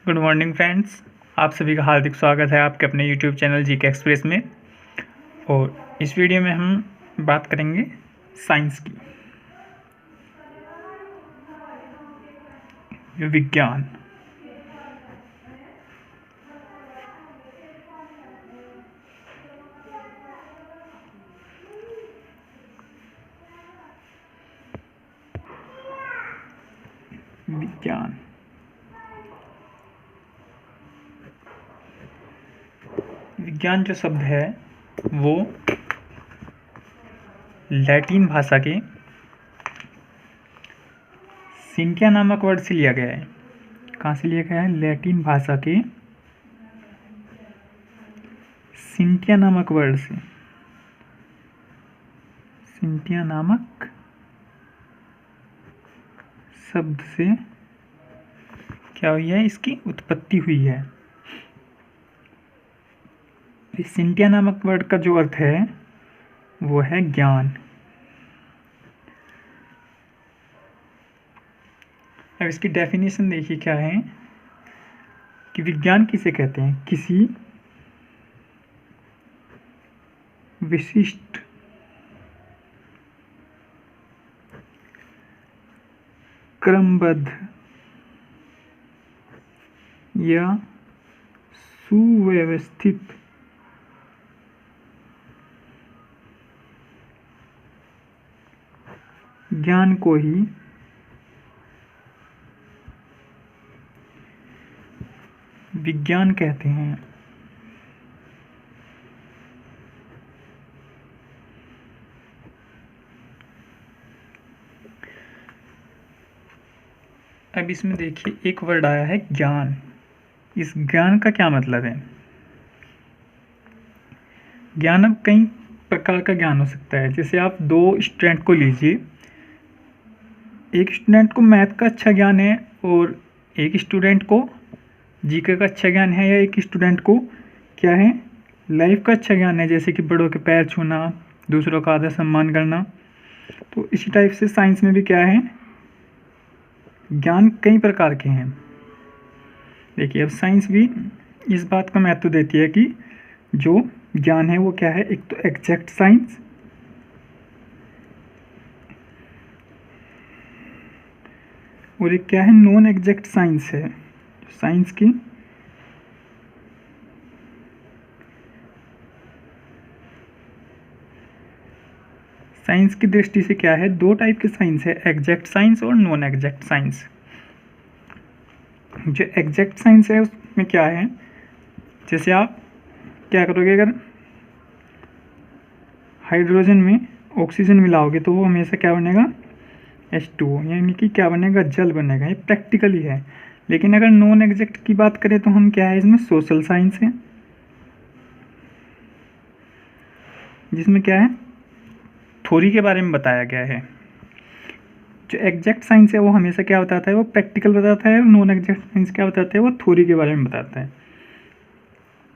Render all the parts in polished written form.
Good morning friends, आप सभी का हार्दिक स्वागत है आपके अपने यूट्यूब चैनल जीके एक्सप्रेस में। और इस वीडियो में हम बात करेंगे साइंस की, विज्ञान। विज्ञान विज्ञान जो शब्द है वो लैटिन भाषा के सिंटिया नामक वर्ड से लिया गया है। कहाँ से लिया गया है? लैटिन भाषा के सिंटिया नामक वर्ड से। सिंटिया नामक शब्द से क्या हुई है? इसकी उत्पत्ति हुई है। इस सिंटिया नामक वर्ड का जो अर्थ है वो है ज्ञान। अब इसकी डेफिनेशन देखिए क्या है कि विज्ञान किसे कहते हैं? किसी विशिष्ट क्रमबद्ध या सुव्यवस्थित ज्ञान को ही विज्ञान कहते हैं। अब इसमें देखिए एक वर्ड आया है ज्ञान। इस ज्ञान का क्या मतलब है? ज्ञान अब कई प्रकार का ज्ञान हो सकता है। जैसे आप दो स्टूडेंट को लीजिए, एक स्टूडेंट को मैथ का अच्छा ज्ञान है और एक स्टूडेंट को जीके का अच्छा ज्ञान है, या एक स्टूडेंट को क्या है, लाइफ का अच्छा ज्ञान है, जैसे कि बड़ों के पैर छूना, दूसरों का आदर सम्मान करना। तो इसी टाइप से साइंस में भी क्या है, ज्ञान कई प्रकार के हैं। देखिए अब साइंस भी इस बात का महत्व देती है कि जो ज्ञान है वो क्या है, एक तो एग्जैक्ट साइंस और एक क्या है, नॉन एग्जैक्ट साइंस है। साइंस की दृष्टि से क्या है, दो टाइप के साइंस है, एग्जैक्ट साइंस और नॉन एग्जैक्ट साइंस। जो एग्जैक्ट साइंस है उसमें क्या है, जैसे आप क्या करोगे, अगर हाइड्रोजन में ऑक्सीजन मिलाओगे तो वो हमेशा क्या बनेगा, H2O, यानी कि क्या बनेगा, जल बनेगा। ये प्रैक्टिकली है। लेकिन अगर नॉन एग्जैक्ट की बात करें तो हम क्या है, इसमें सोशल साइंस है, जिसमें क्या है, थ्योरी के बारे में बताया गया है। जो एग्जैक्ट साइंस है वो हमेशा क्या बताता है, वो प्रैक्टिकल बताता है। नॉन एग्जैक्ट साइंस क्या बताता है, वो थ्योरी के बारे में बताता है।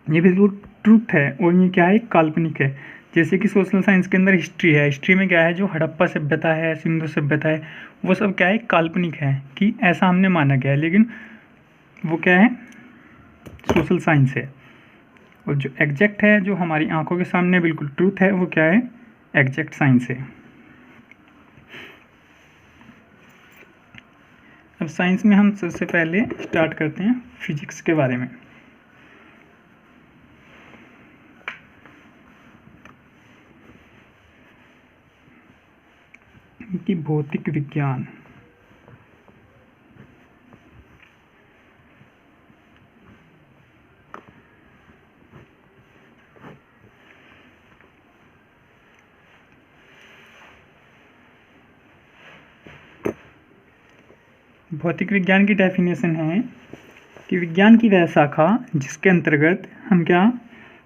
ये बिल्कुल ट्रूथ है और ये क्या है, काल्पनिक है। जैसे कि सोशल साइंस के अंदर हिस्ट्री है, हिस्ट्री में क्या है, जो हड़प्पा सभ्यता है, सिंधु सभ्यता है, वो सब क्या है, काल्पनिक है कि ऐसा हमने माना गया है, लेकिन वो क्या है, सोशल साइंस है। और जो एग्जैक्ट है, जो हमारी आंखों के सामने बिल्कुल ट्रूथ है, वो क्या है, एग्जैक्ट साइंस है। अब साइंस में हम सबसे पहले स्टार्ट करते हैं फिजिक्स के बारे में। कि भौतिक विज्ञान भौतिक विज्ञान की डेफिनेशन है कि विज्ञान की वह शाखा जिसके अंतर्गत हम क्या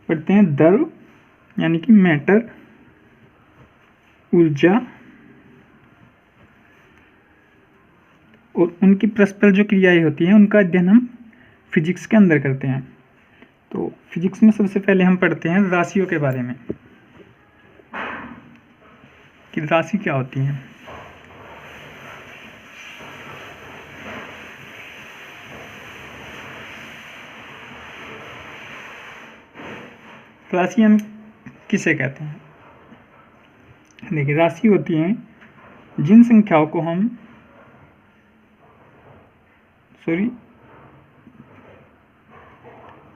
पढ़ते हैं, द्रव यानी कि मैटर, ऊर्जा और उनकी परस्पर जो क्रियाएं होती हैं उनका अध्ययन हम फिजिक्स के अंदर करते हैं। तो फिजिक्स में सबसे पहले हम पढ़ते हैं राशियों के बारे में कि राशि क्या होती है। राशि हम किसे कहते हैं? देखिए, राशि होती हैं जिन संख्याओं को हम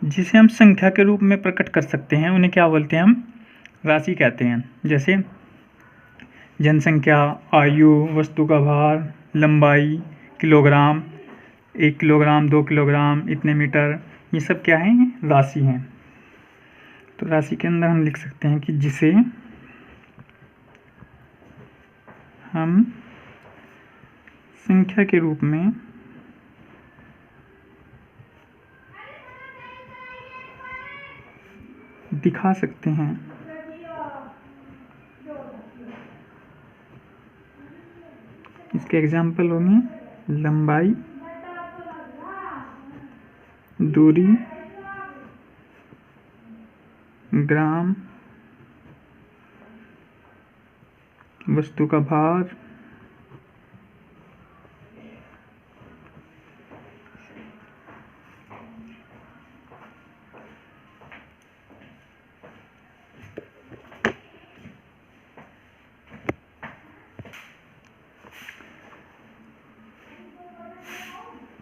जिसे हम संख्या के रूप में प्रकट कर सकते हैं उन्हें क्या बोलते हैं? हम राशि कहते हैं। जैसे जनसंख्या, आयु, वस्तु का भार, लंबाई, किलोग्राम, 1 किलोग्राम, 2 किलोग्राम, इतने मीटर, ये सब क्या है? राशि हैं। तो राशि के अंदर हम लिख सकते हैं कि जिसे हम संख्या के रूप में दिखा सकते हैं। इसके एग्जाम्पल होंगे लंबाई, दूरी, ग्राम, वस्तु का भार,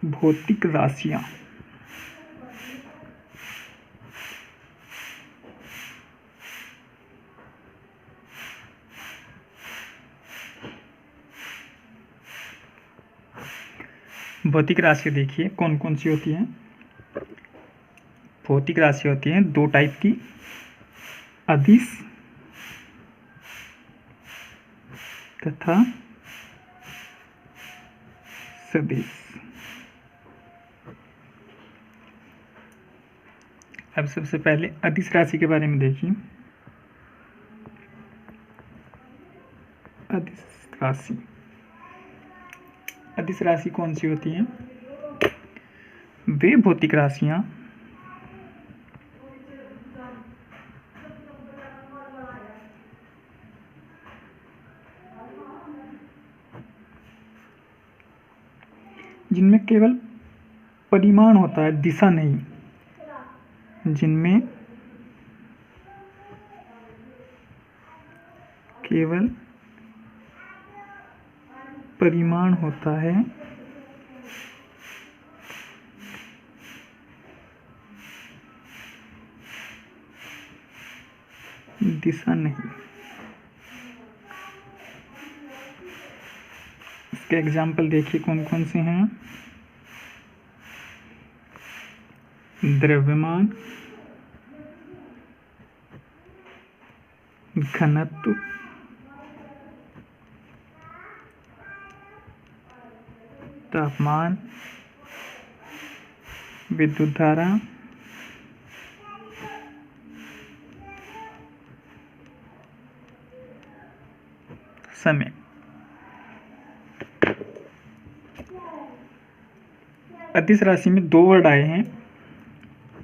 भौतिक राशियां। भौतिक राशि देखिए कौन कौन सी होती हैं। भौतिक राशि होती हैं 2 टाइप की, अदिश तथा सदिश। अब सबसे पहले अदिश राशि के बारे में देखिए। अदिश राशि, अदिश राशि कौन सी होती हैं? वे भौतिक राशियां जिनमें केवल परिमाण होता है, दिशा नहीं। जिनमें केवल परिमाण होता है, दिशा नहीं। इसके एग्जाम्पल देखिए कौन कौन से हैं। द्रव्यमान, घनत्व, तापमान, विद्युत धारा, समय। अदिश राशि में 2 वर्ड आए हैं,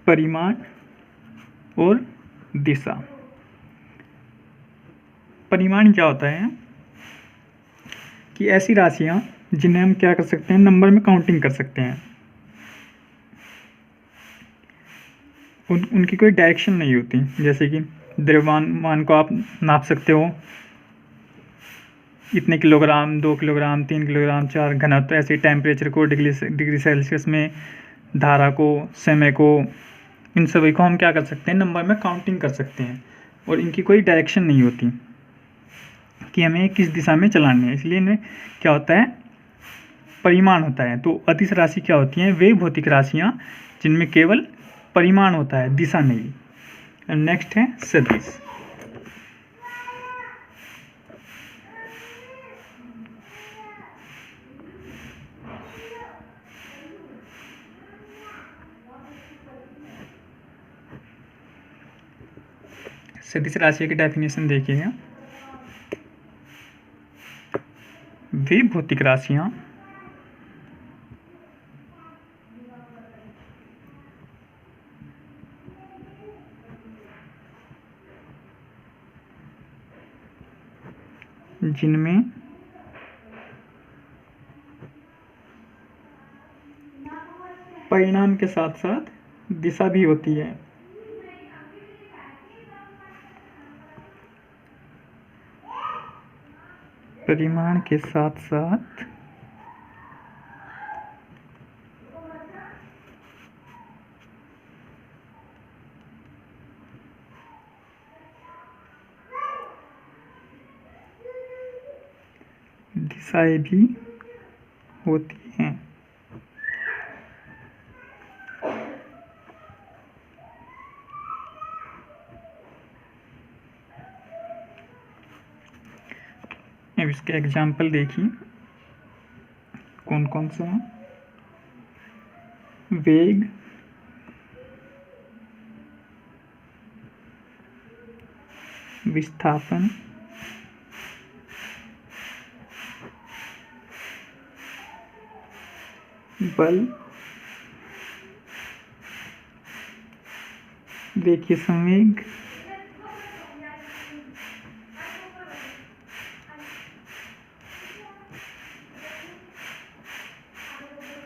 परिमाण और दिशा। परिमाण क्या होता है कि ऐसी राशियां जिन्हें हम क्या कर सकते हैं? नंबर में काउंटिंग कर सकते हैं। उनकी कोई डायरेक्शन नहीं होती। जैसे कि द्रव्यमान को आप नाप सकते हो, इतने किलोग्राम, 2 किलोग्राम, 3 किलोग्राम, 4 घनत्व। तो ऐसे टेम्परेचर को डिग्री सेल्सियस में, धारा को, समय को, इन सभी को हम क्या कर सकते हैं? नंबर में काउंटिंग कर सकते हैं। और इनकी कोई डायरेक्शन नहीं होती कि हमें किस दिशा में चलानी है। इसलिए इनमें क्या होता है? परिमाण होता है। तो अदिश राशि क्या होती हैं? वे भौतिक राशियां जिनमें केवल परिमाण होता है, दिशा नहीं। नेक्स्ट है सदिश। सदिश राशि की डेफिनेशन देखिएगा। वे भौतिक राशियां जिनमें परिणाम के साथ साथ दिशा भी होती है। परिमाण के साथ साथ दिशाएं भी होती हैं। अब इसके एग्जाम्पल देखिए कौन कौन से हैं। वेग, विस्थापन, बल, देखिए संवेग,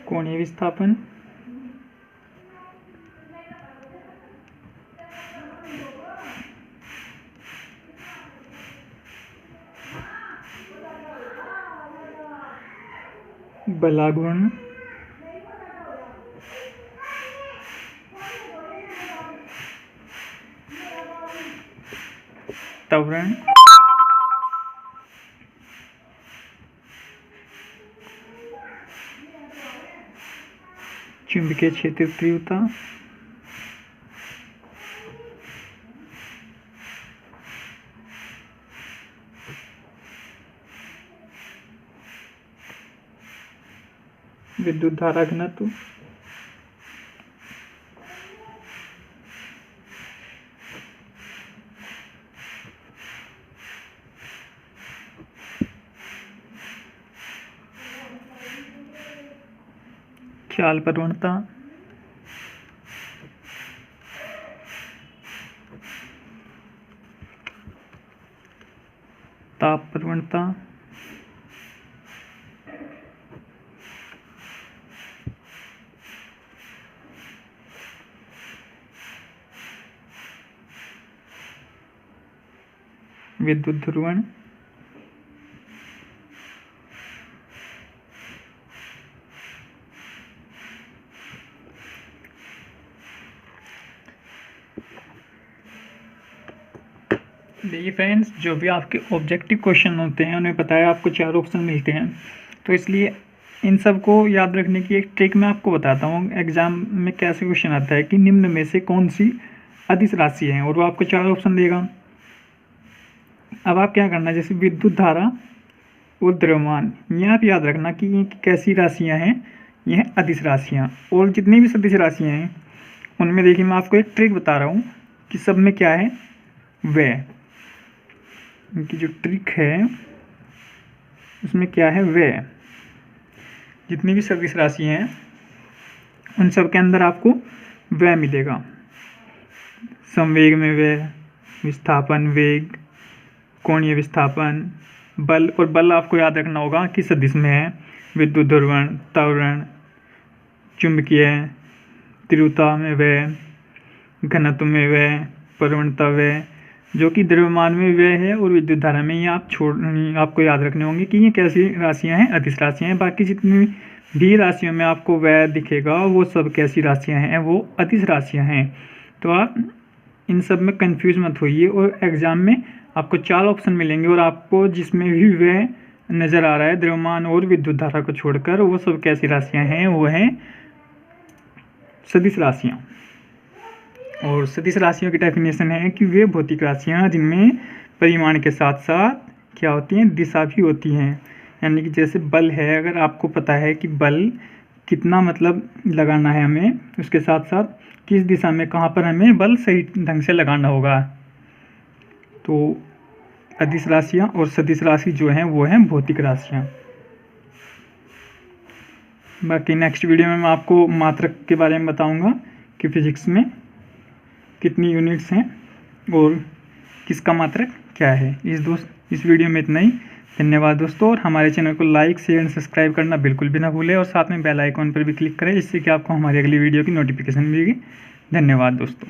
कोणीय विस्थापन, बलागुण, त्वरण, चुंबकीय क्षेत्र तीव्रता, विद्युत धारा घनत्व, ख्याल प्रवणता, ताप प्रवणता, विद्युत ध्रुवण, देखिए फ्रेंड्स, जो भी आपके ऑब्जेक्टिव क्वेश्चन होते हैं उन्हें पता है आपको 4 ऑप्शन मिलते हैं, तो इसलिए इन सब को याद रखने की एक ट्रिक मैं आपको बताता हूँ। एग्जाम में कैसे क्वेश्चन आता है कि निम्न में से कौन सी अदिश राशि है, और वो आपको 4 ऑप्शन देगा। अब आप क्या करना, जैसे विद्युत धारा और द्रव्यमान, ये आप याद रखना कि ये कैसी राशियाँ हैं, ये हैं अदिश राशियाँ। और जितनी भी सदिश राशियाँ हैं उनमें देखिए मैं आपको एक ट्रिक बता रहा हूँ कि सब में क्या है, व्यय। इनकी जो ट्रिक है उसमें क्या है, व्यय। जितनी भी सदिश राशियाँ हैं उन सब के अंदर आपको व्यय मिलेगा। संवेग में व्यय, विस्थापन, वेग, कोणीय विस्थापन, बल। और बल आपको याद रखना होगा कि सदिश में है विद्युत ध्रुवण, त्वरण, चुंबकीय, तीव्रता में व्यय, घनत्व में व्यय, प्रवणता व्यय, जो कि द्रव्यमान में व्यय है, और विद्युत धारा में। ये आपको याद रखने होंगे कि ये कैसी राशियां हैं, अदिश राशियां हैं। बाकी जितनी भी राशियों में आपको व्यय दिखेगा वो सब कैसी राशियां हैं, वो अदिश राशियां हैं। तो आप इन सब में कंफ्यूज मत होइए, और एग्जाम में आपको 4 ऑप्शन मिलेंगे, और आपको जिसमें भी व्यय नज़र आ रहा है द्रव्यमान और विद्युत धारा को छोड़कर, वो सब कैसी राशियाँ हैं, वो हैं सदिश राशियाँ। और सदिश राशियों की डेफिनेशन है कि वे भौतिक राशियाँ जिनमें परिमाण के साथ साथ क्या होती हैं, दिशा भी होती हैं। यानी कि जैसे बल है, अगर आपको पता है कि बल कितना मतलब लगाना है हमें, उसके साथ साथ किस दिशा में कहाँ पर हमें बल सही ढंग से लगाना होगा। तो अदिश राशियाँ और सदिश राशि जो हैं वो हैं भौतिक राशियाँ। बाकी नेक्स्ट वीडियो में मैं आपको मात्रक के बारे में बताऊंगा कि फिजिक्स में कितनी यूनिट्स हैं और किसका मात्रक क्या है। इस वीडियो में इतना ही। धन्यवाद दोस्तों, और हमारे चैनल को लाइक, शेयर एंड सब्सक्राइब करना बिल्कुल भी ना भूलें, और साथ में बेल आइकॉन पर भी क्लिक करें, जिससे कि आपको हमारी अगली वीडियो की नोटिफिकेशन मिलेगी। धन्यवाद दोस्तों।